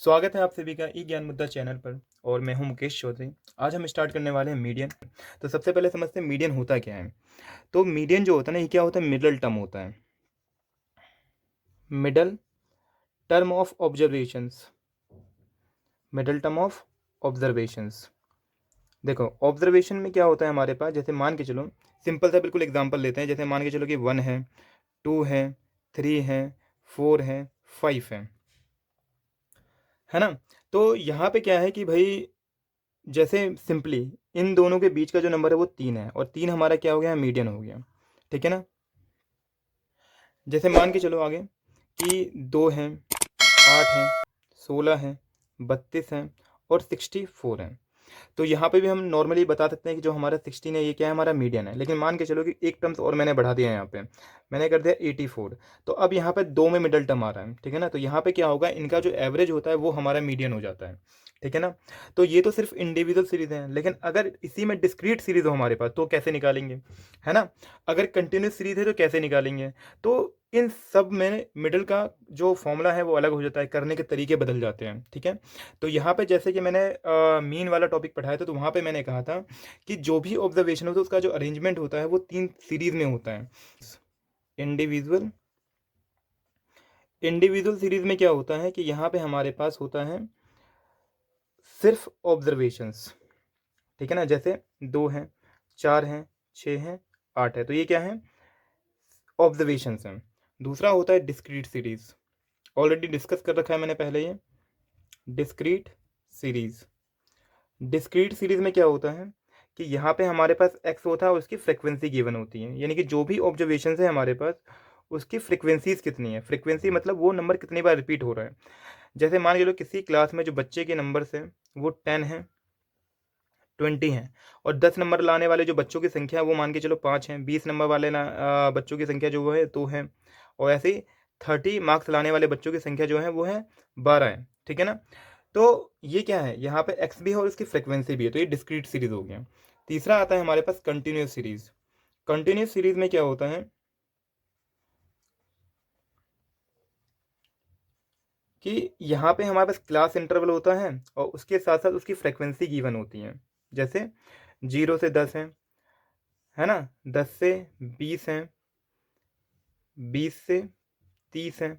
स्वागत है आप सभी का ई ज्ञान मुद्दा चैनल पर। और मैं हूं मुकेश चौधरी। आज हम स्टार्ट करने वाले हैं मीडियन। तो सबसे पहले समझते हैं मीडियन होता क्या है। तो मीडियन जो होता है ना, ये क्या होता है, मिडल टर्म होता है। Middle term of observations. Middle term of observations. देखो ऑब्जर्वेशन में क्या होता है हमारे पास, जैसे मान के चलो, सिंपल सा बिल्कुल एग्जांपल लेते हैं। जैसे मान के चलो कि 1 है, 2 है, 3 है, 4 है, 5 है ना। तो यहाँ पे क्या है कि भाई, जैसे सिंपली इन दोनों के बीच का जो नंबर है वो 3 है, और 3 हमारा क्या हो गया, मीडियन हो गया। ठीक है ना। जैसे मान के चलो आगे कि 2 हैं, 8 हैं, 16 हैं, 32 हैं और 64 हैं। तो यहाँ पे भी हम नॉर्मली बता सकते हैं कि जो हमारा 16 है ये क्या है, हमारा मीडियन है। लेकिन मान के चलो कि एक टर्म्स और मैंने बढ़ा दिया है, यहाँ पे मैंने कर दिया 84। तो अब यहाँ पे 2 में मिडल टर्म आ रहा है। ठीक है ना। तो यहाँ पे क्या होगा, इनका जो एवरेज होता है वो हमारा मीडियन हो जाता है। ठीक है ना। तो ये तो सिर्फ इंडिविजुअल सीरीज है, लेकिन अगर इसी में डिस्क्रीट सीरीज हो हमारे पास तो कैसे निकालेंगे, है ना। अगर कंटिन्यूस सीरीज है तो कैसे निकालेंगे। तो इन सब में मिडल का जो फॉर्मूला है वो अलग हो जाता है, करने के तरीके बदल जाते हैं। ठीक है। तो यहाँ पे जैसे कि मैंने मीन वाला टॉपिक पढ़ाया था, तो वहाँ पे मैंने कहा था कि जो भी ऑब्जर्वेशन होता है उसका जो अरेंजमेंट होता है वो 3 सीरीज में होता है। इंडिविजुअल इंडिविजुअल सीरीज में क्या होता है कि यहाँ पे हमारे पास होता है सिर्फ ऑब्जर्वेशंस। ठीक है ना। जैसे 2 हैं, 4 हैं, 6 हैं, 8 है, तो ये क्या है, ऑब्जर्वेशंस हैं। दूसरा होता है डिस्क्रीट सीरीज। ऑलरेडी डिस्कस कर रखा है मैंने पहले ये। Discrete series. डिस्क्रीट सीरीज में क्या होता है कि यहाँ पे हमारे पास एक्स होता है और उसकी फ्रिक्वेंसी गिवन होती है, यानी कि जो भी ऑब्जर्वेशन है हमारे पास उसकी फ्रिक्वेंसीज कितनी है। फ्रिक्वेंसी मतलब वो नंबर कितनी बार रिपीट हो रहा है। जैसे मान के लो किसी क्लास में जो बच्चे के नंबर्स हैं वो 10 है, 20 हैं, और 10 नंबर लाने वाले जो बच्चों की संख्या है वो मान के चलो 5 हैं। 20 नंबर वाले बच्चों की संख्या जो वो है 2 है, और ऐसे ही 30 मार्क्स लाने वाले बच्चों की संख्या जो है वो है 12 है। ठीक है ना। तो ये क्या है, यहाँ पे एक्स भी है और इसकी फ्रिक्वेंसी भी है, तो ये डिस्क्रीट सीरीज हो गया। तीसरा आता है हमारे पास कंटिन्यूस सीरीज। कंटिन्यूस सीरीज में क्या होता है कि यहाँ पे हमारे पास क्लास इंटरवल होता है और उसके साथ साथ उसकी फ्रिक्वेंसी गिवन होती है। जैसे 0 से 10 है ना, 10 से 20 है, 20 से 30 है।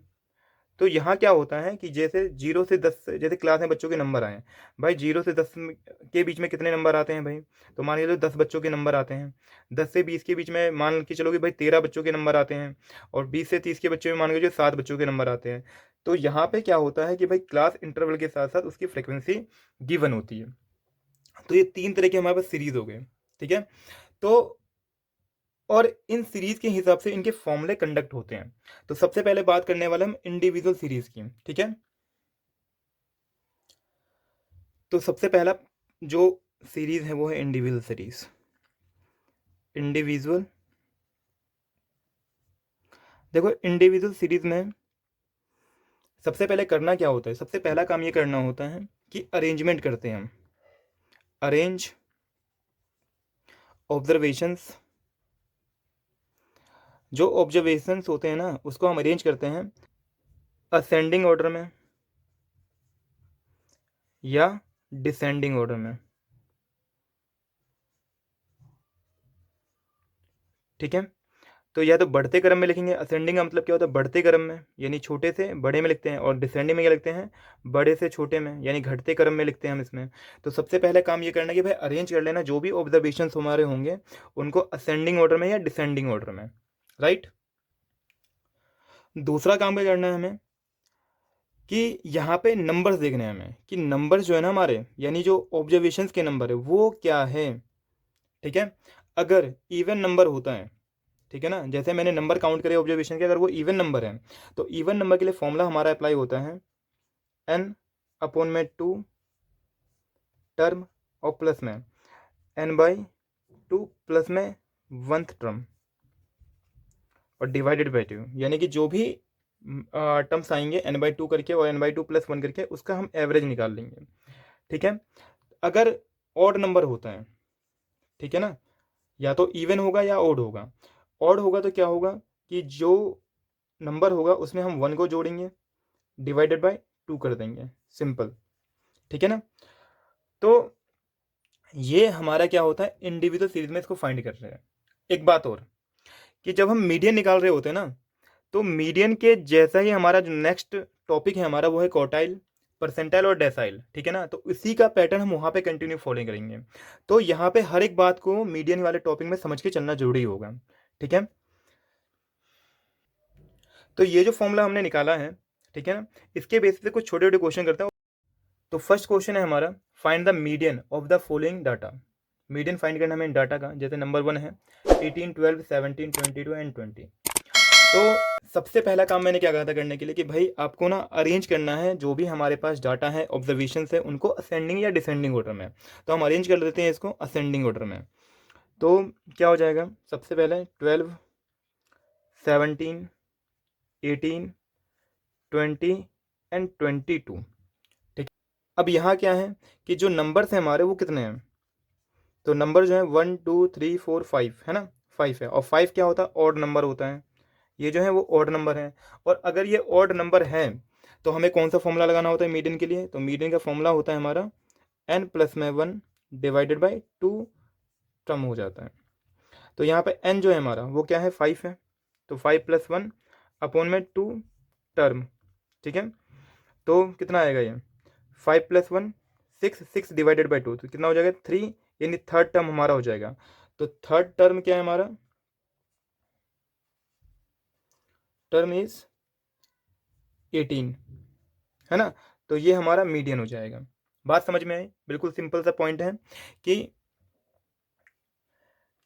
तो यहाँ क्या होता है कि जैसे 0 से 10, जैसे क्लास में बच्चों के नंबर आए, भाई 0 से 10 के बीच में कितने नंबर आते हैं भाई, तो मान के चलो 10 बच्चों के नंबर आते हैं। 10 से 20 के बीच में मान के चलो कि भाई 13 बच्चों के नंबर आते हैं, और 20 से 30 के बच्चों में मान के चलो 7 बच्चों के नंबर आते हैं। तो यहाँ पे क्या होता है कि भाई क्लास इंटरवल के साथ साथ उसकी फ्रिक्वेंसी गिवन होती है। तो ये 3 तरह के हमारे पास सीरीज हो गए। ठीक है। तो और इन सीरीज के हिसाब से इनके फॉर्मूले कंडक्ट होते हैं। तो सबसे पहले बात करने वाले हम इंडिविजुअल सीरीज की। ठीक है। तो सबसे पहला जो सीरीज है वो है इंडिविजुअल सीरीज। इंडिविजुअल, देखो इंडिविजुअल सीरीज में सबसे पहले करना क्या होता है, सबसे पहला काम ये करना होता है कि अरेंजमेंट करते हैं हम। Arrange observations. जो ऑब्जर्वेशंस होते हैं ना उसको हम अरेंज करते हैं असेंडिंग ऑर्डर में या डिसेंडिंग ऑर्डर में। ठीक है। तो या तो बढ़ते क्रम में लिखेंगे, असेंडिंग का मतलब क्या होता है, बढ़ते क्रम में यानी छोटे से बड़े में लिखते हैं, और डिसेंडिंग में क्या लिखते हैं, बड़े से छोटे में यानी घटते क्रम में लिखते हैं हम इसमें। तो सबसे पहले काम ये करना है कि भाई अरेंज कर लेना जो भी ऑब्जर्वेशन हमारे होंगे उनको असेंडिंग ऑर्डर में या डिसेंडिंग ऑर्डर में। राइट। दूसरा काम क्या करना है हमें कि यहाँ पे नंबर्स देखने हैं हमें कि नंबर्स जो है ना हमारे, यानी जो ऑब्जर्वेशंस के नंबर है वो क्या है। ठीक है। अगर इवन नंबर होता है, ठीक है ना, जैसे मैंने नंबर काउंट करे ऑब्जर्वेशन के, अगर वो इवन नंबर है तो इवन नंबर के लिए फॉर्मूला हमारा अप्लाई होता है एन अपॉन में 2 टर्म और प्लस में n/2 प्लस में 1th टर्म और डिवाइडेड बाई 2, यानी कि जो भी टर्म्स आएंगे n/2 करके और n/2 प्लस 1 करके उसका हम एवरेज निकाल लेंगे। ठीक है। अगर ऑड नंबर होता है, ठीक है ना, या तो इवन होगा या ऑड होगा। ऑड होगा तो क्या होगा कि जो नंबर होगा उसमें हम 1 को जोड़ेंगे, डिवाइडेड बाय 2 कर देंगे, सिंपल, ठीक है ना। तो ये हमारा क्या होता है, इंडिविजुअल सीरीज में इसको फाइंड कर रहे हैं। एक बात और, कि जब हम मीडियन निकाल रहे होते हैं ना, तो मीडियन के जैसा ही हमारा जो नेक्स्ट टॉपिक है हमारा, वो है क्वार्टाइल, परसेंटाइल और डेसाइल, ठीक है ना। तो इसी का पैटर्न हम वहाँ पे कंटिन्यू फॉलो करेंगे। तो यहाँ पे हर एक बात को मीडियन वाले टॉपिक में समझ के चलना जरूरी होगा, ठीक है। तो ये जो फॉर्मूला हमने निकाला है, ठीक है ना, इसके बेसिस पे कुछ छोटे छोटे क्वेश्चन करते हैं। तो फर्स्ट क्वेश्चन है हमारा, find the median of the following data. Median find करना हमें डाटा का, जैसे नंबर 1 है 18, 12, 17, 22 एंड 20। तो सबसे पहला काम मैंने क्या कहा था करने के लिए, कि भाई आपको ना अरेंज करना है जो भी हमारे पास डाटा है, ऑब्जर्वेशन है, उनको असेंडिंग या डिसेंडिंग ऑर्डर में। तो हम अरेंज कर देते हैं इसको असेंडिंग ऑर्डर में। तो क्या हो जाएगा, सबसे पहले 12, 17, 18, 20 एंड 22, ठीक। अब यहाँ क्या है कि जो नंबर्स हैं हमारे वो कितने हैं, तो नंबर जो है 1, 2, 3, 4, 5 है ना, 5 है। और 5 क्या होता है, ऑड नंबर होता है। ये जो है वो ऑड नंबर है। और अगर ये ऑड नंबर है तो हमें कौन सा फॉर्मूला लगाना होता है मीडियन के लिए, तो मीडियन का फॉर्मूला होता है हमारा n प्लस में 1 डिवाइडेड बाई 2 टर्म हो जाता है। तो यहाँ पे n जो है हमारा वो क्या है, 5 है। तो 5 प्लस 1 अपॉन में 2 टर्म, ठीक है। तो कितना आएगा ये, 5 प्लस 1 6, 6 डिवाइडेड बाई 2, तो कितना हो जाएगा 3, यानी थर्ड टर्म हमारा हो जाएगा। तो थर्ड टर्म क्या है हमारा, टर्म इज 18, है ना। तो ये हमारा मीडियन हो जाएगा। बात समझ में आई, बिल्कुल सिंपल सा पॉइंट है कि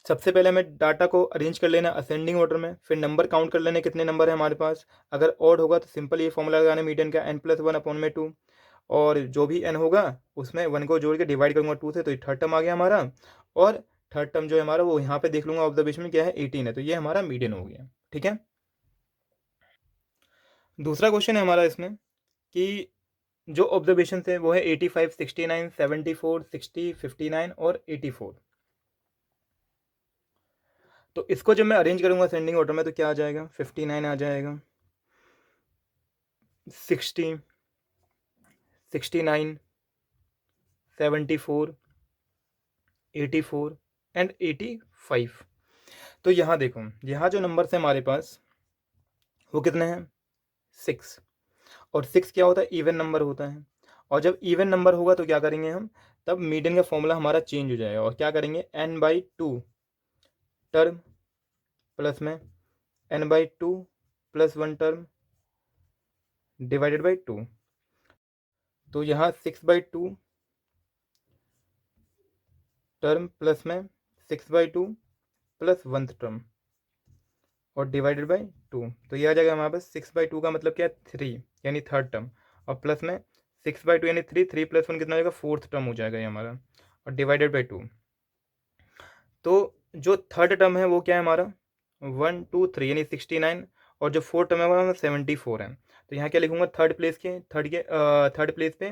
सबसे पहले हमें डाटा को अरेंज कर लेना असेंडिंग ऑर्डर में, फिर नंबर काउंट कर लेने कितने नंबर है हमारे पास। अगर ऑड होगा तो सिंपल ये फॉर्मूला लगाना मीडियन का, n प्लस 1 अपॉन में 2, और जो भी n होगा उसमें 1 को जोड़ के डिवाइड करूंगा 2 से, तो ये थर्ड टर्म आ गया हमारा। और थर्ड टर्म जो है हमारा वो यहाँ पे देख लूंगा ऑब्जर्वेशन में क्या है, 18 है, तो ये हमारा मीडियन हो गया, ठीक है। दूसरा क्वेश्चन है हमारा इसमें कि जो ऑब्जर्वेशन है वो है 85, 69, 74, 60, 59 और 84। तो इसको जब मैं अरेंज करूंगा असेंडिंग ऑर्डर में तो क्या आ जाएगा, 59 आ जाएगा, 60, 69, 74, 84 एंड 85। तो यहाँ देखो, यहाँ जो नंबर है हमारे पास वो कितने हैं, 6। और 6 क्या होता है, इवन नंबर होता है। और जब इवन नंबर होगा तो क्या करेंगे हम, तब मीडियन का फॉर्मूला हमारा चेंज हो जाएगा, और क्या करेंगे, n/2 टर्म प्लस में n/2 plus 1 term divided by 2। तो यहाँ 6/2 टर्म प्लस में 6/2 प्लस 1 टर्म और डिवाइडेड बाई 2। तो ये आ जाएगा हमारे पास 6/2 का मतलब क्या है, 3, यानी थर्ड टर्म, और प्लस में 6/2 यानी 3, 3 प्लस 1 कितना हो जाएगा, फोर्थ टर्म हो जाएगा ये हमारा, और डिवाइडेड बाई 2। तो जो थर्ड टर्म है वो क्या है हमारा, 1, 2, 3 यानी 69, और जो फोर्थ टर्म है वो 74 है। तो यहाँ क्या लिखूंगा, थर्ड प्लेस पे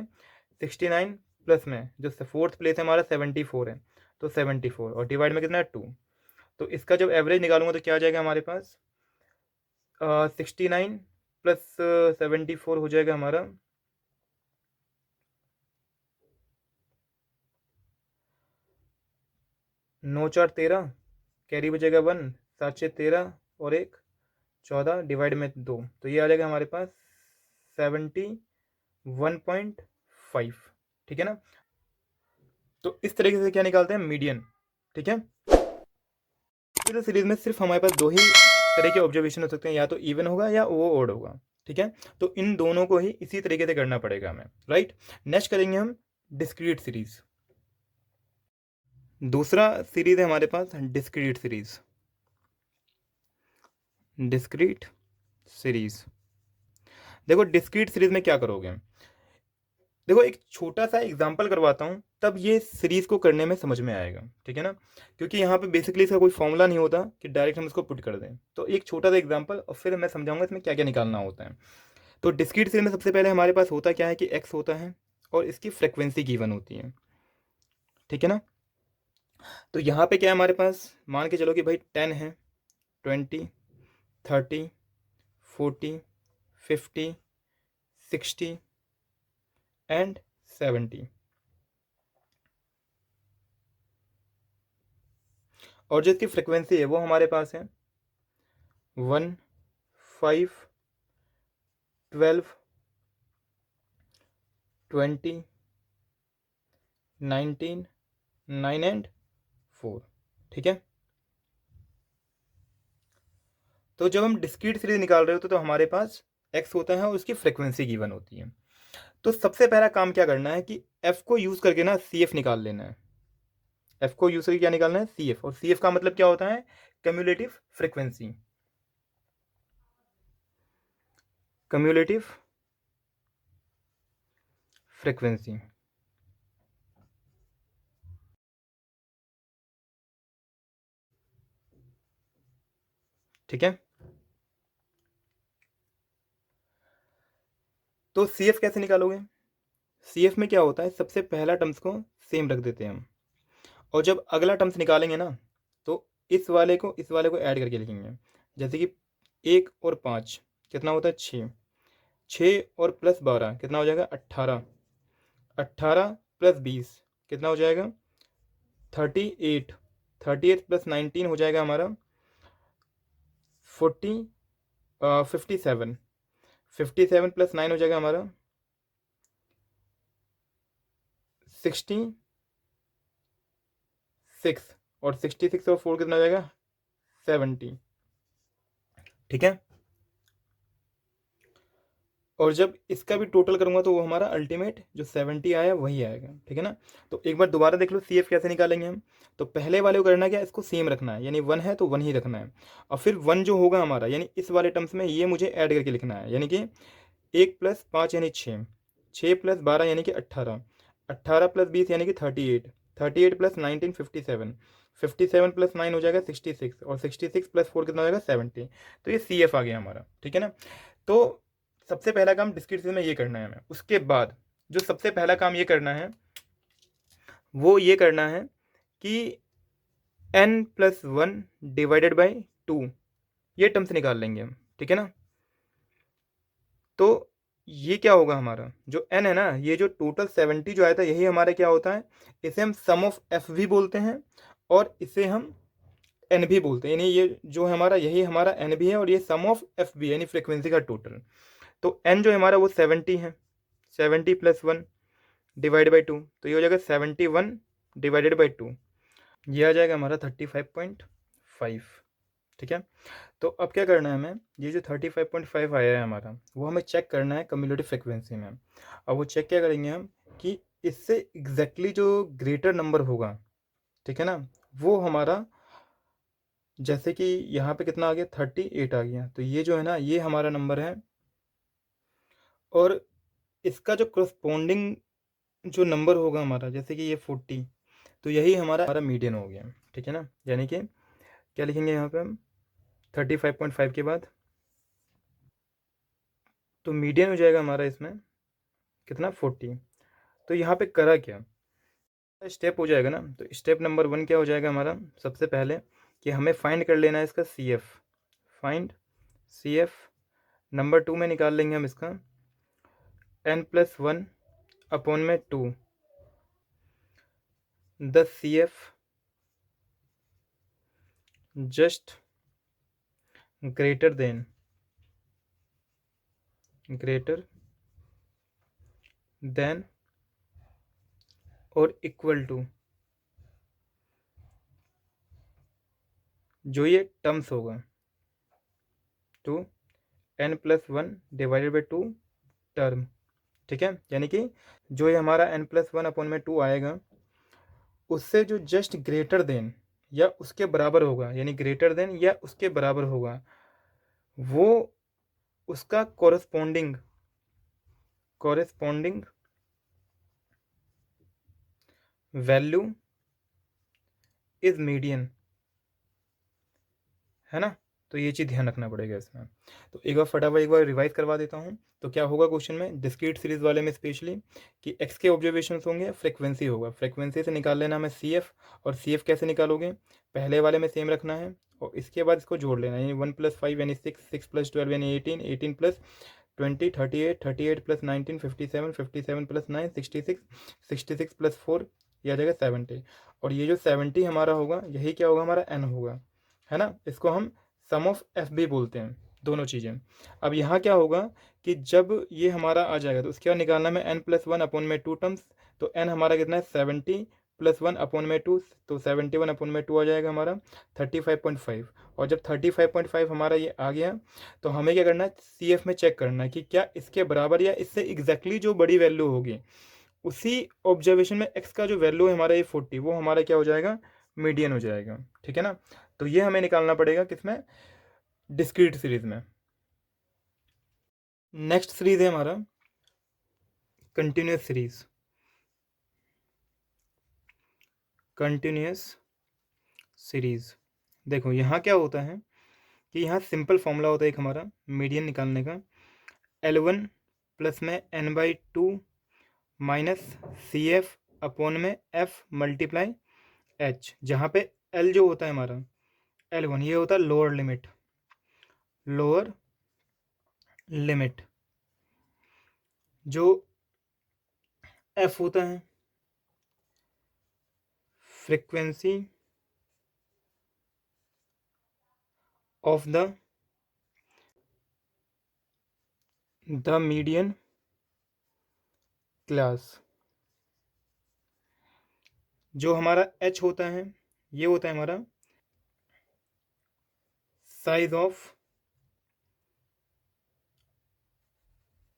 69 प्लस में जो फोर्थ प्लेस है हमारा 74 है, तो 74 और डिवाइड में कितना है 2। तो इसका जब एवरेज निकालूंगा तो क्या आ जाएगा हमारे पास, 69 प्लस 74 हो जाएगा हमारा 9, 4, 13, कैरी बचेगा 1, 7, 6, 13 और 1 14 डिवाइड में 2, तो ये आ जाएगा हमारे पास 71.5, ठीक है ना। तो इस तरीके से क्या निकालते हैं, मीडियन, ठीक है। तो सीरीज में सिर्फ हमारे पास दो ही तरह के ऑब्जर्वेशन हो सकते हैं, या तो इवन होगा या वो ओड होगा, ठीक है। तो इन दोनों को ही इसी तरीके से करना पड़ेगा हमें, राइट। नेक्स्ट करेंगे हम डिस्क्रीट सीरीज। दूसरा सीरीज है हमारे पास डिस्क्रीट सीरीज। डिस्क्रीट सीरीज, देखो डिस्क्रीट सीरीज में क्या करोगे, देखो एक छोटा सा एग्जांपल करवाता हूँ, तब ये सीरीज को करने में समझ में आएगा, ठीक है ना। क्योंकि यहाँ पे बेसिकली इसका कोई फॉर्मूला नहीं होता कि डायरेक्ट हम इसको पुट कर दें। तो एक छोटा सा एग्जांपल और फिर मैं समझाऊंगा इसमें क्या क्या निकालना होता है। तो डिस्क्रीट सीरीज में सबसे पहले हमारे पास होता क्या है कि एक्स होता है और इसकी फ्रिक्वेंसी गिवन होती है, ठीक है ना। तो यहाँ पे क्या है हमारे पास, मान के चलो कि भाई 10 है, 20, 30, 40, 50, 60, एंड 70। और जो इसकी फ्रिक्वेंसी है वो हमारे पास है 1, 5, 12, 20, 19, 9 एंड 4। ठीक है। तो जब हम डिस्क्रीट सीरीज निकाल रहे होते तो हमारे पास एक्स होता है और उसकी फ्रिक्वेंसी गिवन होती है। तो सबसे पहला काम क्या करना है कि एफ को यूज करके ना सी एफ निकाल लेना है। एफ को यूज करके क्या निकालना है? C F. और सी एफ का मतलब क्या होता है? Cumulative frequency. Cumulative frequency. ठीक है। तो सी एफ कैसे निकालोगे? सी एफ में क्या होता है, सबसे पहला टर्म्स को सेम रख देते हैं हम, और जब अगला टर्म्स निकालेंगे ना तो इस वाले को ऐड करके लिखेंगे। जैसे कि 1 और 5 कितना होता है? 6। 6 और प्लस 12 कितना हो जाएगा? 18। 18 प्लस 20 कितना हो जाएगा? 38। 38 प्लस 19 हो जाएगा हमारा 57। 57 प्लस 9 हो जाएगा हमारा 66। और 66 और 4 कितना हो जाएगा? 70। ठीक है। और जब इसका भी टोटल करूंगा तो वो हमारा अल्टीमेट जो 70 आया वही आएगा। ठीक है ना। तो एक बार दोबारा देख लो सी एफ कैसे निकालेंगे हम। तो पहले वाले को करना क्या, इसको सेम रखना है, यानी 1 है तो 1 ही रखना है। और फिर 1 जो होगा हमारा, यानी इस वाले टर्म्स में ये मुझे ऐड करके लिखना है, यानी कि 1 + 5 यानी 6। 6 + 12 यानी कि 18। 18 + 20 यानी कि 38। 38 + 19 57। 57 + 9 हो जाएगा 66। और 66 + 4 कितना हो जाएगा? 70। तो ये सी एफ आ गया हमारा। ठीक है ना। तो सबसे पहला काम डिस्क्रीट में ये करना है हमें। उसके बाद जो सबसे पहला काम ये करना है वो ये करना है कि n+1 डिवाइडेड बाई 2 ये टर्म्स निकाल लेंगे हम। ठीक है ना। तो ये क्या होगा हमारा, जो n है ना, ये जो टोटल 70 जो आया था यही हमारा क्या होता है, इसे हम सम ऑफ एफ भी बोलते हैं और इसे हम एन भी बोलते हैं। यानी ये जो है हमारा, यही हमारा एन भी है और ये सम ऑफ एफ भी, यानी फ्रिक्वेंसी का टोटल। तो एन जो हमारा वो 70 है। 70 + 1 डिवाइड बाई 2, तो ये हो जाएगा 71 डिवाइडेड बाई 2। ये आ जाएगा हमारा 35.5। ठीक है। तो अब क्या करना है हमें, ये जो 35.5 आया है हमारा, वो हमें चेक करना है कम्युलेटिव फ्रिक्वेंसी में। अब वो चेक क्या करेंगे हम कि इससे एग्जैक्टली जो ग्रेटर नंबर होगा, ठीक है ना, वो हमारा, जैसे कि यहाँ पे कितना आ गया? 38 आ गया। तो ये जो है ना, ये हमारा नंबर है और इसका जो करस्पॉन्डिंग जो नंबर होगा हमारा, जैसे कि ये 40, तो यही हमारा मीडियन हो गया। ठीक है ना। यानी कि क्या लिखेंगे यहाँ पे हम 35.5 के बाद, तो मीडियन हो जाएगा हमारा इसमें कितना? 40। तो यहाँ पे करा क्या स्टेप हो जाएगा ना, तो स्टेप नंबर 1 क्या हो जाएगा हमारा, सबसे पहले कि हमें फाइंड कर लेना है इसका C F. Find C F. Number 2 में निकाल लेंगे हम इसका n+1 अपॉन में 2 the C F just greater than और इक्वल टू जो ये टर्म्स होगा, to n+1 divided by 2 term. ठीक है। यानी कि जो ये हमारा n+1 अपॉन में 2 आएगा, उससे जो जस्ट ग्रेटर देन या उसके बराबर होगा, यानी ग्रेटर देन या उसके बराबर होगा, वो उसका कॉरेस्पॉन्डिंग वैल्यू इज मीडियन, है ना। तो ये चीज़ ध्यान रखना पड़ेगा इसमें। तो एक बार फटाफट एक बार रिवाइज करवा देता हूँ। तो क्या होगा क्वेश्चन में, डिस्क्रीट सीरीज वाले में स्पेशली, कि एक्स के ऑब्जर्वेशन होंगे, फ्रिक्वेंसी होगा, फ्रिक्वेंसी से निकाल लेना हमें सी एफ। और सी एफ कैसे निकालोगे, पहले वाले में सेम रखना है और इसके बाद इसको जोड़ लेना, यानी 1 + 5 यानी 6, 6 + 12 यानी 18, 18 + 20, 38, 38 प्लस 19, 57, 57 प्लस 9, 66, 66 प्लस 4, ये आ जाएगा 70। और ये जो 70 हमारा होगा यही क्या होगा, हमारा n होगा, है ना। इसको हम सम ऑफ एफ भी बोलते हैं, दोनों चीज़ें। अब यहाँ क्या होगा कि जब ये हमारा आ जाएगा तो उसके बाद निकालना में n प्लस वन अपॉन में 2 टर्म्स। तो n हमारा कितना है 70 प्लस वन अपॉन में 2, तो 71 अपॉन में 2 आ जाएगा हमारा 35.5। और जब 35.5 हमारा ये आ गया तो हमें क्या करना है, सी एफ में चेक करना है कि क्या इसके बराबर या इससे एग्जैक्टली जो बड़ी वैल्यू होगी उसी ऑब्जर्वेशन में एक्स का जो वैल्यू है हमारा ये 40, वो हमारा क्या हो जाएगा, मीडियन हो जाएगा, ठीक है ना। तो ये हमें निकालना पड़ेगा किसमें, डिस्क्रीट सीरीज में। नेक्स्ट सीरीज है हमारा कंटिन्यूस सीरीज। कंटिन्यूस सीरीज, देखो यहाँ क्या होता है कि यहाँ सिंपल फॉर्मूला होता है एक हमारा मीडियन निकालने का, L1 प्लस में n/2 minus C F upon में एफ मल्टीप्लाई एच, जहाँ पे L जो होता है हमारा L1 ये होता है लोअर लिमिट, लोअर लिमिट। जो F होता है frequency of the median class. जो हमारा H होता है ये होता है हमारा साइज ऑफ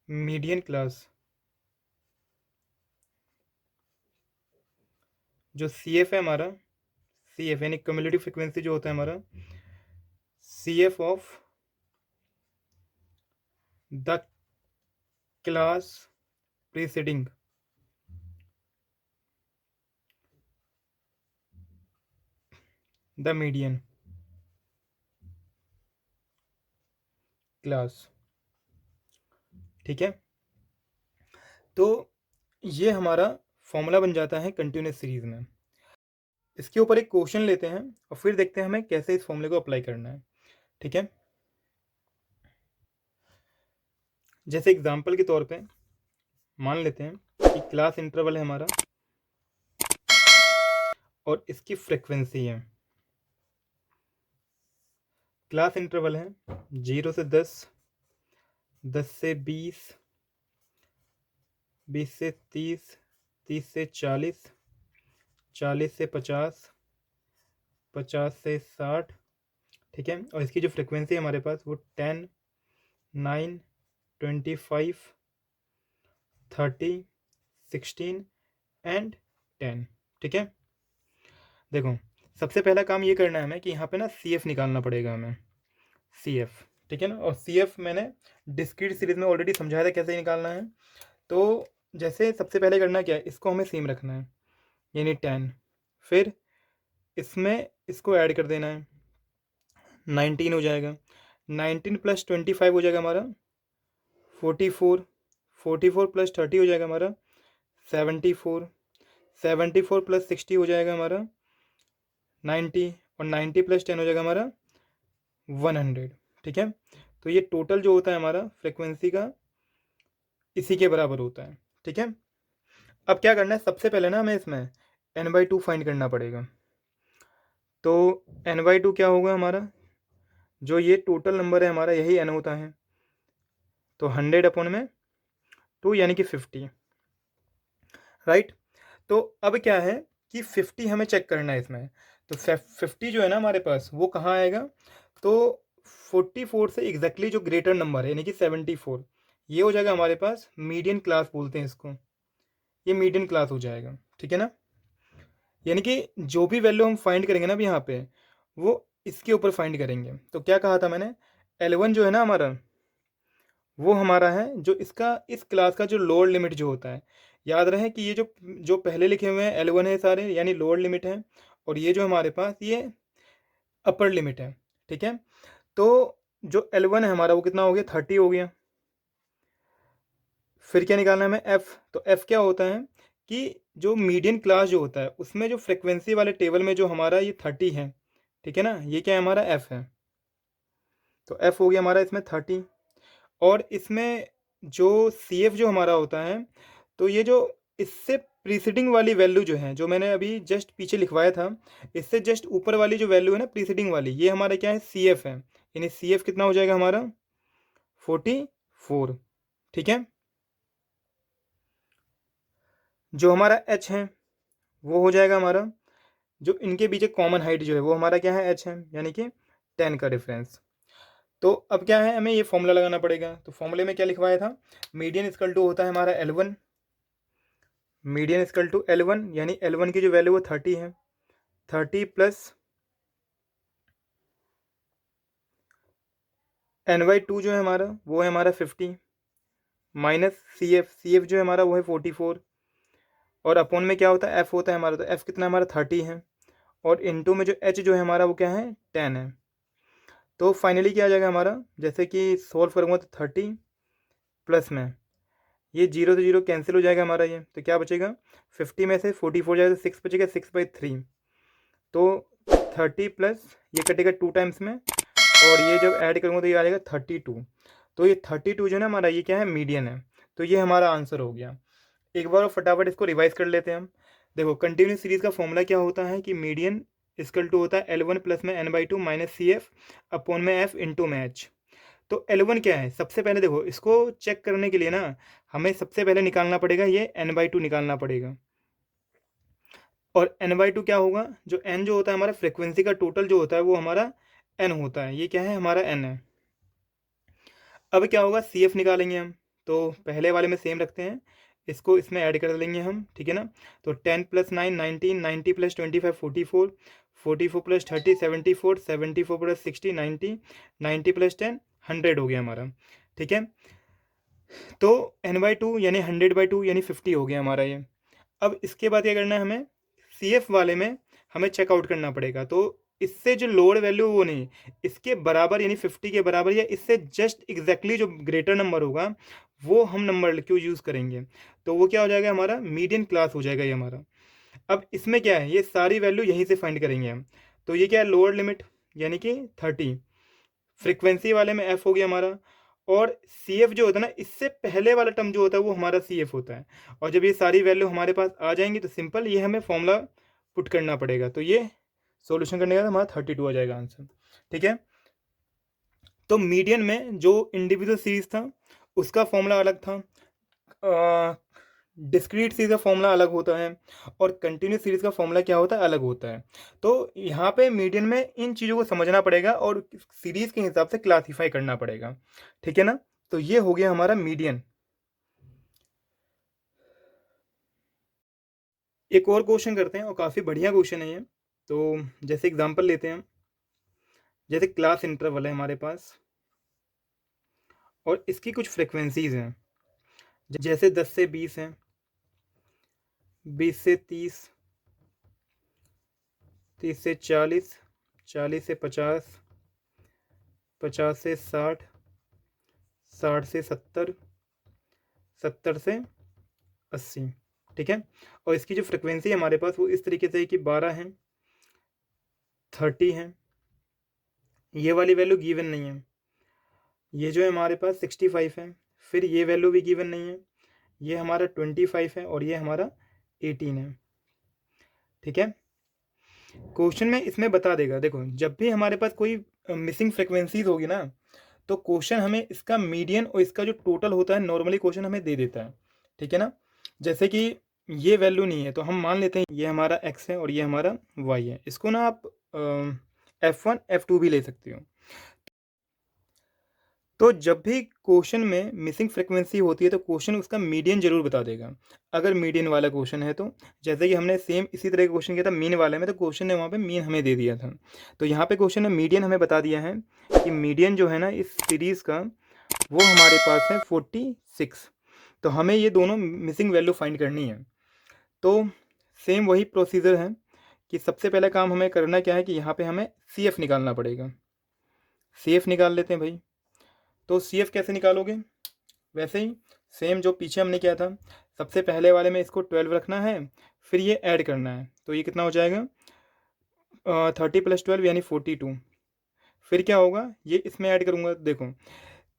मीडियन क्लास। जो सी एफ है हमारा, सी एफ यानी कम्युलेटिव फ्रिक्वेंसी जो होता है हमारा, C F of the class preceding the median class, ठीक है। तो ये हमारा फॉर्मूला बन जाता है कंटिन्यूस सीरीज में। इसके ऊपर एक क्वेश्चन लेते हैं और फिर देखते हैं हमें कैसे इस फॉर्मूले को अप्लाई करना है, ठीक है। जैसे एग्जांपल के तौर पे मान लेते हैं कि क्लास इंटरवल है हमारा और इसकी फ्रिक्वेंसी है, क्लास इंटरवल है 0 से 10, 10 से 20, 20 से 30, 30 से 40, 40 से 50, 50 से 60, ठीक है। और इसकी जो फ्रिक्वेंसी है हमारे पास वो 10, 9, 25, 30, 16 एंड 10, ठीक है। देखो सबसे पहला काम ये करना है हमें कि यहाँ पे ना सी एफ निकालना पड़ेगा हमें, सी एफ, ठीक है ना। और सी एफ मैंने डिस्क्रीट सीरीज में ऑलरेडी समझाया था कैसे निकालना है। तो जैसे सबसे पहले करना क्या है, इसको हमें सेम रखना है यानी 10, फिर इसमें इसको ऐड कर देना है 19 हो जाएगा, 19 प्लस 25 हो जाएगा हमारा 44, 44 प्लस 30 हो जाएगा हमारा 74, 74 प्लस 60 हो जाएगा हमारा 90, और 90 प्लस 10 हो जाएगा हमारा 100, ठीक है। तो ये टोटल जो होता है हमारा फ्रिक्वेंसी का इसी के बराबर होता है, ठीक है। अब क्या करना है, सबसे पहले ना हमें इसमें n/2 फाइंड करना पड़ेगा। तो n/2 क्या होगा हमारा, जो ये टोटल नंबर है हमारा यही n होता है, तो 100 अपॉन में 2 यानी कि 50, राइट। तो अब क्या है कि 50 हमें चेक करना है इसमें। तो 50 जो है ना हमारे पास वो कहाँ आएगा, तो 44 से एग्जैक्टली जो ग्रेटर नंबर है यानी कि 74, ये हो जाएगा हमारे पास मीडियन क्लास बोलते हैं इसको, ये मीडियन क्लास हो जाएगा, ठीक है ना। यानी कि जो भी वैल्यू हम फाइंड करेंगे ना अभी यहाँ पे वो इसके ऊपर फाइंड करेंगे। तो क्या कहा था मैंने, L1 जो है ना हमारा वो हमारा है जो इसका इस क्लास का जो लोअर लिमिट जो होता है, याद रहे कि ये जो जो पहले लिखे हुए हैं L1 है सारे यानी लोअर लिमिट है, और ये जो हमारे पास ये अपर लिमिट है, ठीक है। तो जो L1 है हमारा वो कितना हो गया 30 हो गया। फिर क्या निकालना है हमें F, तो F क्या होता है कि जो मीडियन क्लास जो होता है उसमें जो फ्रिक्वेंसी वाले टेबल में जो हमारा ये 30 है, ठीक है ना, ये क्या है हमारा F है। तो F हो गया हमारा इसमें 30। और इसमें जो सी एफ जो हमारा होता है, तो ये जो इससे प्रीसीडिंग वाली वैल्यू जो है, जो मैंने अभी जस्ट पीछे लिखवाया था, इससे जस्ट ऊपर वाली जो वैल्यू है ना प्रीसीडिंग वाली, ये हमारा क्या है, सी एफ है। यानी सी एफ कितना हो जाएगा हमारा, 44। ठीक है। जो हमारा एच है वो हो जाएगा हमारा, जो इनके बीच कॉमन हाइट जो है वो हमारा क्या है, एच है, यानी कि 10 का डिफरेंस। तो अब क्या है, हमें ये फॉर्मूला लगाना पड़ेगा। तो फॉर्मूले में क्या लिखवाया था, मीडियन इक्वल टू होता है हमारा L1, median equal to L1, यानी L1 की जो वैल्यू वो 30 है, 30 प्लस N/2 जो है हमारा वो है हमारा 50, माइनस सी एफ जो है हमारा वो है 44, और अपॉन में क्या होता है, एफ होता है हमारा, तो एफ कितना हमारा 30 है, और इनटू में जो एच जो है हमारा वो क्या है, 10 है। तो फाइनली क्या आ जाएगा हमारा, जैसे कि सोल्व करूँगा तो 30 प्लस में ये जीरो से जीरो कैंसिल हो जाएगा हमारा, ये तो क्या बचेगा, 50 में से 44 जाएगा तो 6 बचेगा, 6/3। तो 30 प्लस ये कटेगा 2 टाइम्स में, और ये जब ऐड करूँगा तो ये आ जाएगा 32। तो ये 32 जो है ना हमारा, ये क्या है, मीडियन है। तो ये हमारा आंसर हो गया। एक बार और फटाफट इसको रिवाइज कर लेते हैं हम। देखो, कंटिन्यूस सीरीज का फॉर्मूला क्या होता है कि मीडियन इक्वल टू होता है L1 प्लस में N/2 minus C F upon में एफ इंटू में एच। तो L1 क्या है, सबसे पहले देखो इसको चेक करने के लिए ना हमें सबसे पहले निकालना पड़ेगा, ये N/2 निकालना पड़ेगा। और N/2 क्या होगा, जो N जो होता है हमारा फ्रिक्वेंसी का टोटल जो होता है वो हमारा N होता है, ये क्या है हमारा N है। अब क्या होगा, सी एफ निकालेंगे हम। तो पहले वाले में सेम रखते हैं, इसको इसमें ऐड कर लेंगे हम, ठीक है ना। तो 10 plus 9 19, 90 plus 25 44, 44 plus 30 74, 74 plus 60 90, 90 plus 10 100 हो गया हमारा। ठीक है। तो N/2 यानी 100/2 यानी 50 हो गया हमारा ये। अब इसके बाद क्या करना है हमें, सी एफ वाले में हमें चेकआउट करना पड़ेगा। तो इससे जो लोअर वैल्यू वो नहीं, इसके बराबर यानी 50 के बराबर या इससे जस्ट एग्जैक्टली जो ग्रेटर नंबर होगा वो हम नंबर क्यों यूज़ करेंगे। तो वो क्या हो जाएगा हमारा, मीडियन क्लास हो जाएगा ये हमारा। अब इसमें क्या है, ये सारी वैल्यू यहीं से फाइंड करेंगे हम। तो ये क्या है, लोअर लिमिट यानी कि 30, फ्रीक्वेंसी वाले में एफ हो गया हमारा, और सी एफ जो होता है ना, इससे पहले वाला टर्म जो होता है वो हमारा सी एफ होता है। और जब ये सारी वैल्यू हमारे पास आ जाएंगी तो सिंपल ये हमें फॉर्मूला पुट करना पड़ेगा। तो ये सॉल्यूशन करने का हमारा 32 आ जाएगा आंसर। ठीक है। तो मीडियन में जो इंडिविजुअल सीरीज था उसका फॉर्मूला अलग था, डिस्क्रीट सीरीज का फॉर्मूला अलग होता है, और कंटिन्यूस सीरीज का फॉर्मूला क्या होता है, अलग होता है। तो यहाँ पे मीडियन में इन चीज़ों को समझना पड़ेगा और सीरीज के हिसाब से क्लासीफाई करना पड़ेगा। ठीक है ना। तो ये हो गया हमारा मीडियन। एक और क्वेश्चन करते हैं, और काफ़ी बढ़िया क्वेश्चन है ये। तो जैसे एग्जांपल लेते हैं हम, जैसे क्लास इंटरवल है हमारे पास और इसकी कुछ फ्रिक्वेंसीज हैं, जैसे 10 से 20 हैं, 20 से 30, 30 से 40, 40 से 50, 50 से 60, 60 से 70, 70 से 80। ठीक है। और इसकी जो फ्रिक्वेंसी है हमारे पास वो इस तरीके से है कि 12 है, 30 है, ये वाली वैल्यू गिवन नहीं है। ये जो है हमारे पास 65 है, फिर ये वैल्यू भी गिवन नहीं है, ये हमारा 25 है, और ये हमारा 18 है। ठीक है। क्वेश्चन में इसमें बता देगा, देखो जब भी हमारे पास कोई मिसिंग फ्रिक्वेंसीज होगी ना, तो क्वेश्चन हमें इसका मीडियन और इसका जो टोटल होता है नॉर्मली क्वेश्चन हमें दे देता है। ठीक है ना। जैसे कि ये वैल्यू नहीं है तो हम मान लेते हैं ये हमारा x है और ये हमारा y है, इसको ना आप F1 F2 भी ले सकते हो। तो जब भी क्वेश्चन में मिसिंग फ्रिक्वेंसी होती है तो क्वेश्चन उसका मीडियन जरूर बता देगा, अगर मीडियन वाला क्वेश्चन है तो। जैसे कि हमने सेम इसी तरह का क्वेश्चन किया था मीन वाले में, तो क्वेश्चन ने वहाँ पे मीन हमें दे दिया था। तो यहाँ पे क्वेश्चन ने मीडियन हमें बता दिया है कि मीडियन जो है ना इस सीरीज़ का वो हमारे पास है 46। तो हमें ये दोनों मिसिंग वैल्यू फाइंड करनी है। तो सेम वही प्रोसीजर है कि सबसे पहला काम हमें करना क्या है कि यहाँ पे हमें सी एफ निकालना पड़ेगा। सी एफ निकाल लेते हैं भाई। तो सी एफ कैसे निकालोगे, वैसे ही सेम जो पीछे हमने किया था, सबसे पहले वाले में इसको 12 रखना है, फिर ये ऐड करना है। तो ये कितना हो जाएगा, 30 + 12 यानी 42। फिर क्या होगा, ये इसमें ऐड करूँगा, देखो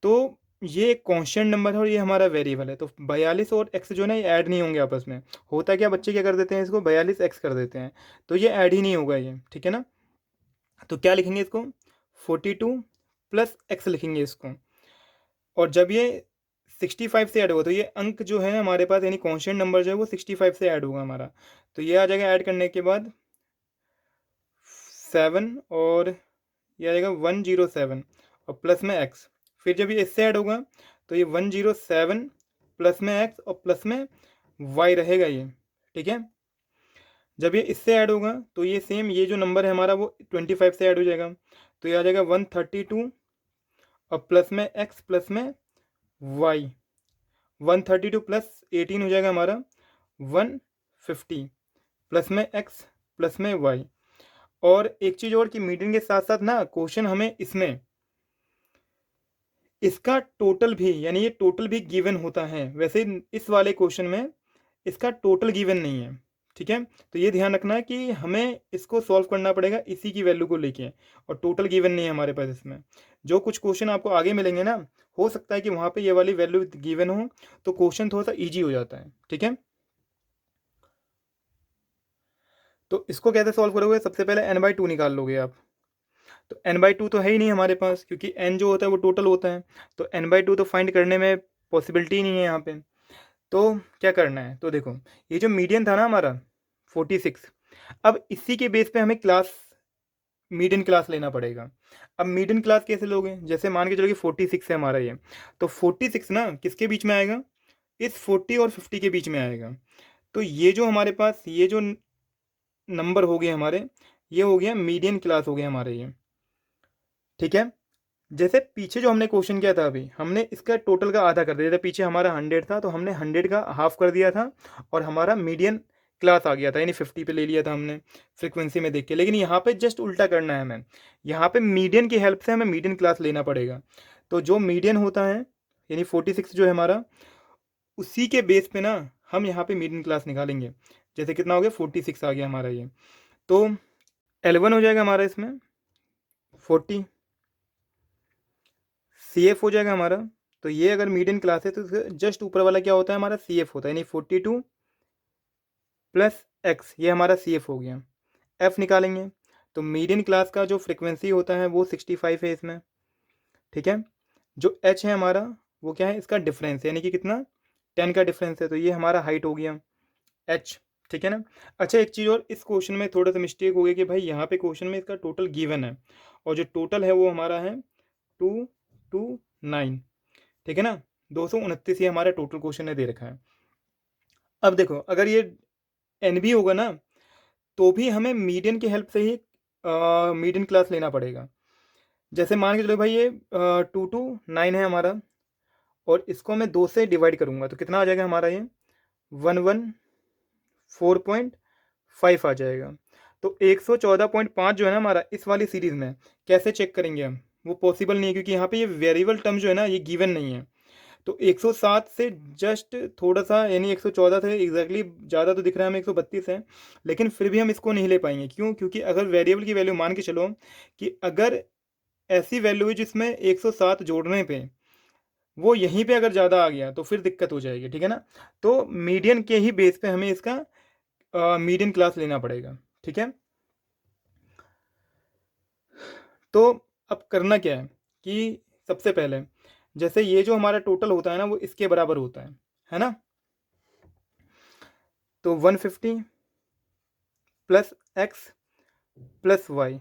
तो ये एक कांस्टेंट नंबर है और ये हमारा वेरिएबल है, तो 42 और x जो है ना ये ऐड नहीं होंगे आपस में। होता क्या, बच्चे क्या कर देते हैं, इसको 42x कर देते हैं, तो ये ऐड ही नहीं होगा ये, ठीक है ना। तो क्या लिखेंगे इसको, 42 प्लस x लिखेंगे इसको। और जब ये 65 से ऐड होगा तो ये अंक जो है हमारे पास, यानी कांस्टेंट नंबर जो है वो 65 से ऐड होगा हमारा। तो ये आ जाएगा ऐड करने के बाद 7, और ये आ जाएगा 107 और प्लस में x। फिर जब ये इससे ऐड होगा तो ये 107 प्लस में x और प्लस में y रहेगा ये, ठीक है। जब ये इससे ऐड होगा तो ये सेम, ये जो नंबर है हमारा वो 25 से ऐड हो जाएगा, तो ये आ जाएगा 132 और प्लस में x प्लस में y। 132 प्लस 18 हो जाएगा हमारा 150 प्लस में x प्लस में y। और एक चीज़ और कि मीडियन के साथ साथ ना क्वेश्चन हमें इसमें इसका टोटल भी, यानी ये टोटल भी गिवन होता है। वैसे इस वाले क्वेश्चन में इसका टोटल गिवन नहीं है, ठीक है। तो ये ध्यान रखना है कि हमें इसको सॉल्व करना पड़ेगा इसी की वैल्यू को लेके, और टोटल गिवन नहीं है हमारे पास इसमें। जो कुछ क्वेश्चन आपको आगे मिलेंगे ना, हो सकता है कि वहाँ पे ये वाली वैल्यू गिवन हो, तो क्वेश्चन थोड़ा सा ईजी हो जाता है, ठीक है। तो इसको कैसे सॉल्व करोगे, सबसे पहले n/2 निकाल लोगे आप। तो n/2 तो है ही नहीं हमारे पास, क्योंकि n जो होता है वो टोटल होता है, तो n/2 तो फाइंड करने में पॉसिबिलिटी नहीं है यहाँ पे। तो क्या करना है, तो देखो ये जो मीडियन था ना हमारा 46, अब इसी के बेस पे हमें क्लास, मीडियन क्लास लेना पड़ेगा। अब मीडियन क्लास कैसे लोगे, जैसे मान के चलो कि 46 है हमारा ये, तो 46 ना किसके बीच में आएगा, इस 40 और 50 के बीच में आएगा। तो ये जो हमारे पास ये जो नंबर हो गए हमारे, ये हो गया मीडियन क्लास हो गया हमारे ये, ठीक है। जैसे पीछे जो हमने क्वेश्चन किया था, अभी हमने इसका टोटल का आधा कर दिया था, पीछे हमारा 100 था तो हमने 100 का हाफ कर दिया था, और हमारा मीडियन क्लास आ गया था, यानी 50 पे ले लिया था हमने फ्रीक्वेंसी में देख के। लेकिन यहाँ पे जस्ट उल्टा करना है हमें, यहाँ पे मीडियन की हेल्प से हमें मीडियन क्लास लेना पड़ेगा। तो जो मीडियन होता है, यानी 46 जो है हमारा, उसी के बेस पे ना हम यहाँ पे मीडियन क्लास निकालेंगे। जैसे कितना हो गया, 46 आ गया हमारा ये, तो L1 हो जाएगा हमारा इसमें 40, CF हो जाएगा हमारा। तो ये अगर मीडियन क्लास है तो जस्ट ऊपर वाला क्या होता है हमारा, CF होता है, यानी 42 प्लस x, ये हमारा CF हो गया। F निकालेंगे, तो मीडियन क्लास का जो फ्रिक्वेंसी होता है वो 65 है इसमें, ठीक है। जो h है हमारा वो क्या है, इसका डिफरेंस, यानी कि कितना, 10 का डिफरेंस है, तो ये हमारा हाइट हो गया h, ठीक है ना। अच्छा एक चीज़ और, इस क्वेश्चन में थोड़ा सा मिस्टेक हो गया कि भाई यहाँ पे क्वेश्चन में इसका टोटल गिवन है, और जो टोटल है वो हमारा है 229, ठीक है ना। 229 ये हमारा टोटल क्वेश्चन ने दे रखा है। अब देखो अगर ये एन भी होगा ना, तो भी हमें मीडियन की हेल्प से ही मीडियन क्लास लेना पड़ेगा। जैसे मान के चलो भाई ये 229 है हमारा, और इसको मैं 2 से डिवाइड करूंगा तो कितना आ जाएगा हमारा ये 114.5 आ जाएगा। तो 114.5 जो है ना हमारा इस वाली सीरीज में, कैसे चेक करेंगे हम, वो पॉसिबल नहीं है, क्योंकि यहाँ पे ये वेरिएबल टर्म जो है ना ये गिवन नहीं है। तो 107 से जस्ट थोड़ा सा, यानी 114 से एग्जैक्टली ज़्यादा तो दिख रहा है हमें 132 है, लेकिन फिर भी हम इसको नहीं ले पाएंगे। क्यों, क्योंकि अगर वेरिएबल की वैल्यू मान के चलो कि अगर ऐसी वैल्यू है जिसमें 107 जोड़ने पे वो यहीं पे अगर ज़्यादा आ गया तो फिर दिक्कत हो जाएगी, ठीक है ना। तो मीडियन के ही बेस पे हमें इसका मीडियन क्लास लेना पड़ेगा, ठीक है। तो अब करना क्या है कि सबसे पहले, जैसे ये जो हमारा टोटल होता है ना वो इसके बराबर होता है ना। तो 150 प्लस एक्स प्लस वाई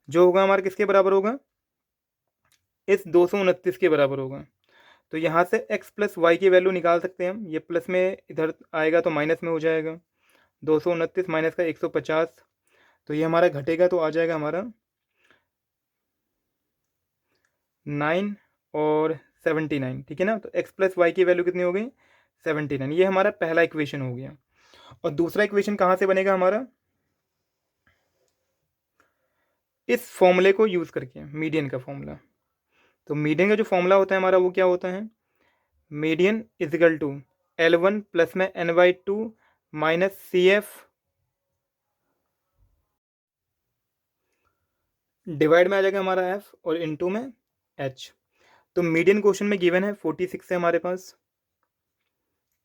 जो होगा हमारा किसके बराबर होगा, इस 229 के बराबर होगा। तो यहाँ से x प्लस वाई की वैल्यू निकाल सकते हैं हम, ये प्लस में इधर आएगा तो माइनस में हो जाएगा, 229 माइनस का 150, तो ये हमारा घटेगा तो आ जाएगा हमारा 9 और 79, ठीक है ना। तो x प्लस वाई की वैल्यू कितनी हो गई, 79। ये हमारा पहला इक्वेशन हो गया। और दूसरा इक्वेशन कहाँ से बनेगा हमारा, इस फॉर्मूले को यूज़ करके, मीडियन का फॉर्मूला। तो मीडियन का जो फॉर्मूला होता है हमारा वो क्या होता है, median is equal to L1 plus में n/2 माइनस CF डिवाइड में आ जाएगा हमारा F और इनटू में H। तो मीडियन क्वेश्चन में गिवन है 46 है हमारे पास,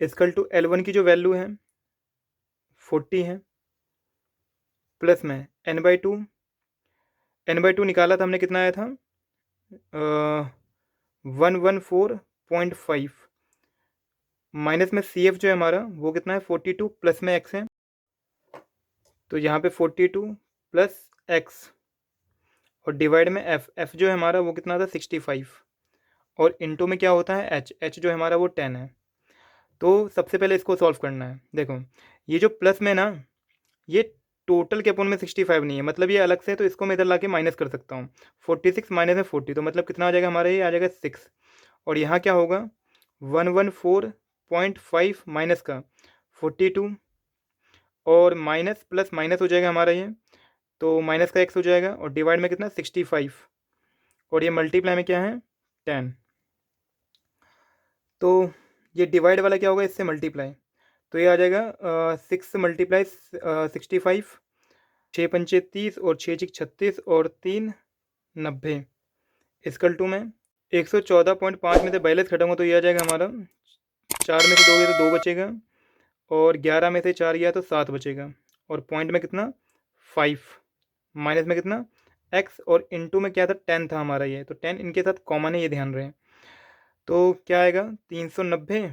इक्वल टू L1 की जो वैल्यू है 40 है, प्लस में n/2, n/2 निकाला था हमने, कितना आया था 114.5, माइनस में CF जो है हमारा वो कितना है 42, प्लस में x है, तो यहाँ पे 42 प्लस x और डिवाइड में f जो है हमारा वो कितना था 65, और इनटू में क्या होता है h जो है हमारा वो 10 है। तो सबसे पहले इसको सॉल्व करना है। देखो ये जो प्लस में ना, ये टोटल के अपोन में 65 नहीं है, मतलब ये अलग से है, तो इसको मैं इधर लाके माइनस कर सकता हूँ। 46 माइनस में 40, तो मतलब कितना आ जाएगा हमारा, ये आ जाएगा 6, और यहाँ क्या होगा 114.5 माइनस का 42, और माइनस प्लस माइनस हो जाएगा हमारा ये, तो माइनस का x हो जाएगा, और डिवाइड में कितना 65, और ये मल्टीप्लाई में क्या है 10। तो ये डिवाइड वाला क्या होगा, इससे मल्टीप्लाई, तो ये आ जाएगा 6 मल्टीप्लाई 65, 6 पंचे 30 और 6 चिक 36 और 3 90, इसकल टू में 114.5 में से बैलेंस घटाऊंगा तो ये आ जाएगा हमारा 4 में से 2 गया तो 2 बचेगा, और 11 में से 4 गया तो 7 बचेगा, और पॉइंट में कितना 5, माइनस में कितना x, और इनटू में क्या था 10 था हमारा ये, तो 10 इनके साथ कॉमन है, ये ध्यान रहे। तो क्या आएगा 390,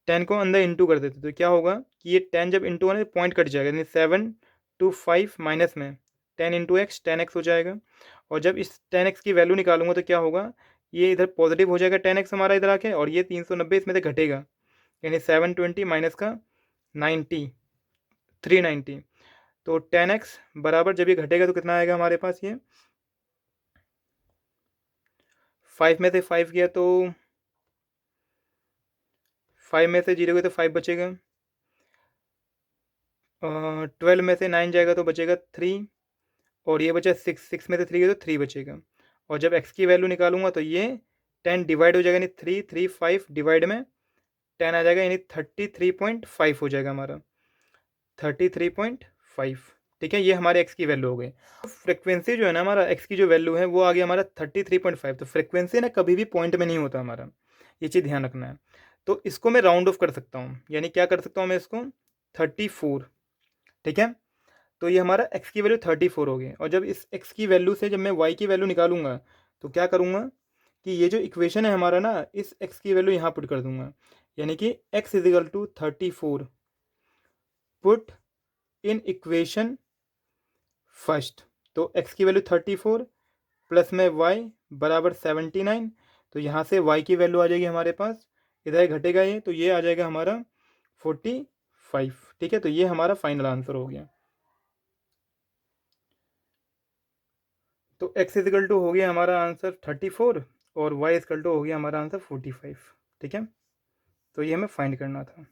10 को अंदर इंटू कर देते तो क्या होगा कि ये 10 जब इंटू होने पॉइंट कट जाएगा, यानी 7 to 5 माइनस में 10 इंटू एक्स 10x हो जाएगा, और जब इस 10x की वैल्यू निकालूंगा तो क्या होगा, ये इधर पॉजिटिव हो जाएगा 10x हमारा इधर आके, और ये 390 इसमें से घटेगा, यानी 720 माइनस का 90 390, तो 10x बराबर जब ये घटेगा तो कितना आएगा हमारे पास, ये 5 में से 5 गया तो 5 में से 0 गया तो 5 बचेगा, 12 में से 9 जाएगा तो बचेगा 3, और ये बचा 6 में से 3 गया तो 3 बचेगा, और जब x की वैल्यू निकालूंगा तो ये 10 डिवाइड हो जाएगा, यानी 335 डिवाइड में 10 आ जाएगा, यानी 33.5 हो जाएगा हमारा 33.5। ठीक है, ये हमारे x की वैल्यू हो गई। फ्रिक्वेंसी जो है ना हमारा x की जो वैल्यू है वो आ गया हमारा 33.5, तो फ्रिक्वेंसी ना कभी भी पॉइंट में नहीं होता हमारा, ये चीज़ ध्यान रखना है। तो इसको मैं राउंड ऑफ कर सकता हूँ, यानी क्या कर सकता हूँ मैं इसको 34, ठीक है। तो ये हमारा x की वैल्यू 34 हो गई, और जब इस x की वैल्यू से जब मैं y की वैल्यू निकालूंगा तो क्या करूँगा कि ये जो इक्वेशन है हमारा ना, इस x की वैल्यू यहाँ पुट कर दूंगा, यानी कि x equal to 34 put in equation first. तो x की वैल्यू 34 प्लस में y बराबर 79, तो यहाँ से y की वैल्यू आ जाएगी हमारे पास, इधर घटेगा ये, तो ये आ जाएगा हमारा 45। ठीक है, तो ये हमारा फाइनल आंसर हो गया। तो x इजिकल टू हो गया हमारा आंसर 34, और y इजिकल टू हो गया हमारा आंसर 45। ठीक है, तो ये हमें फाइंड करना था।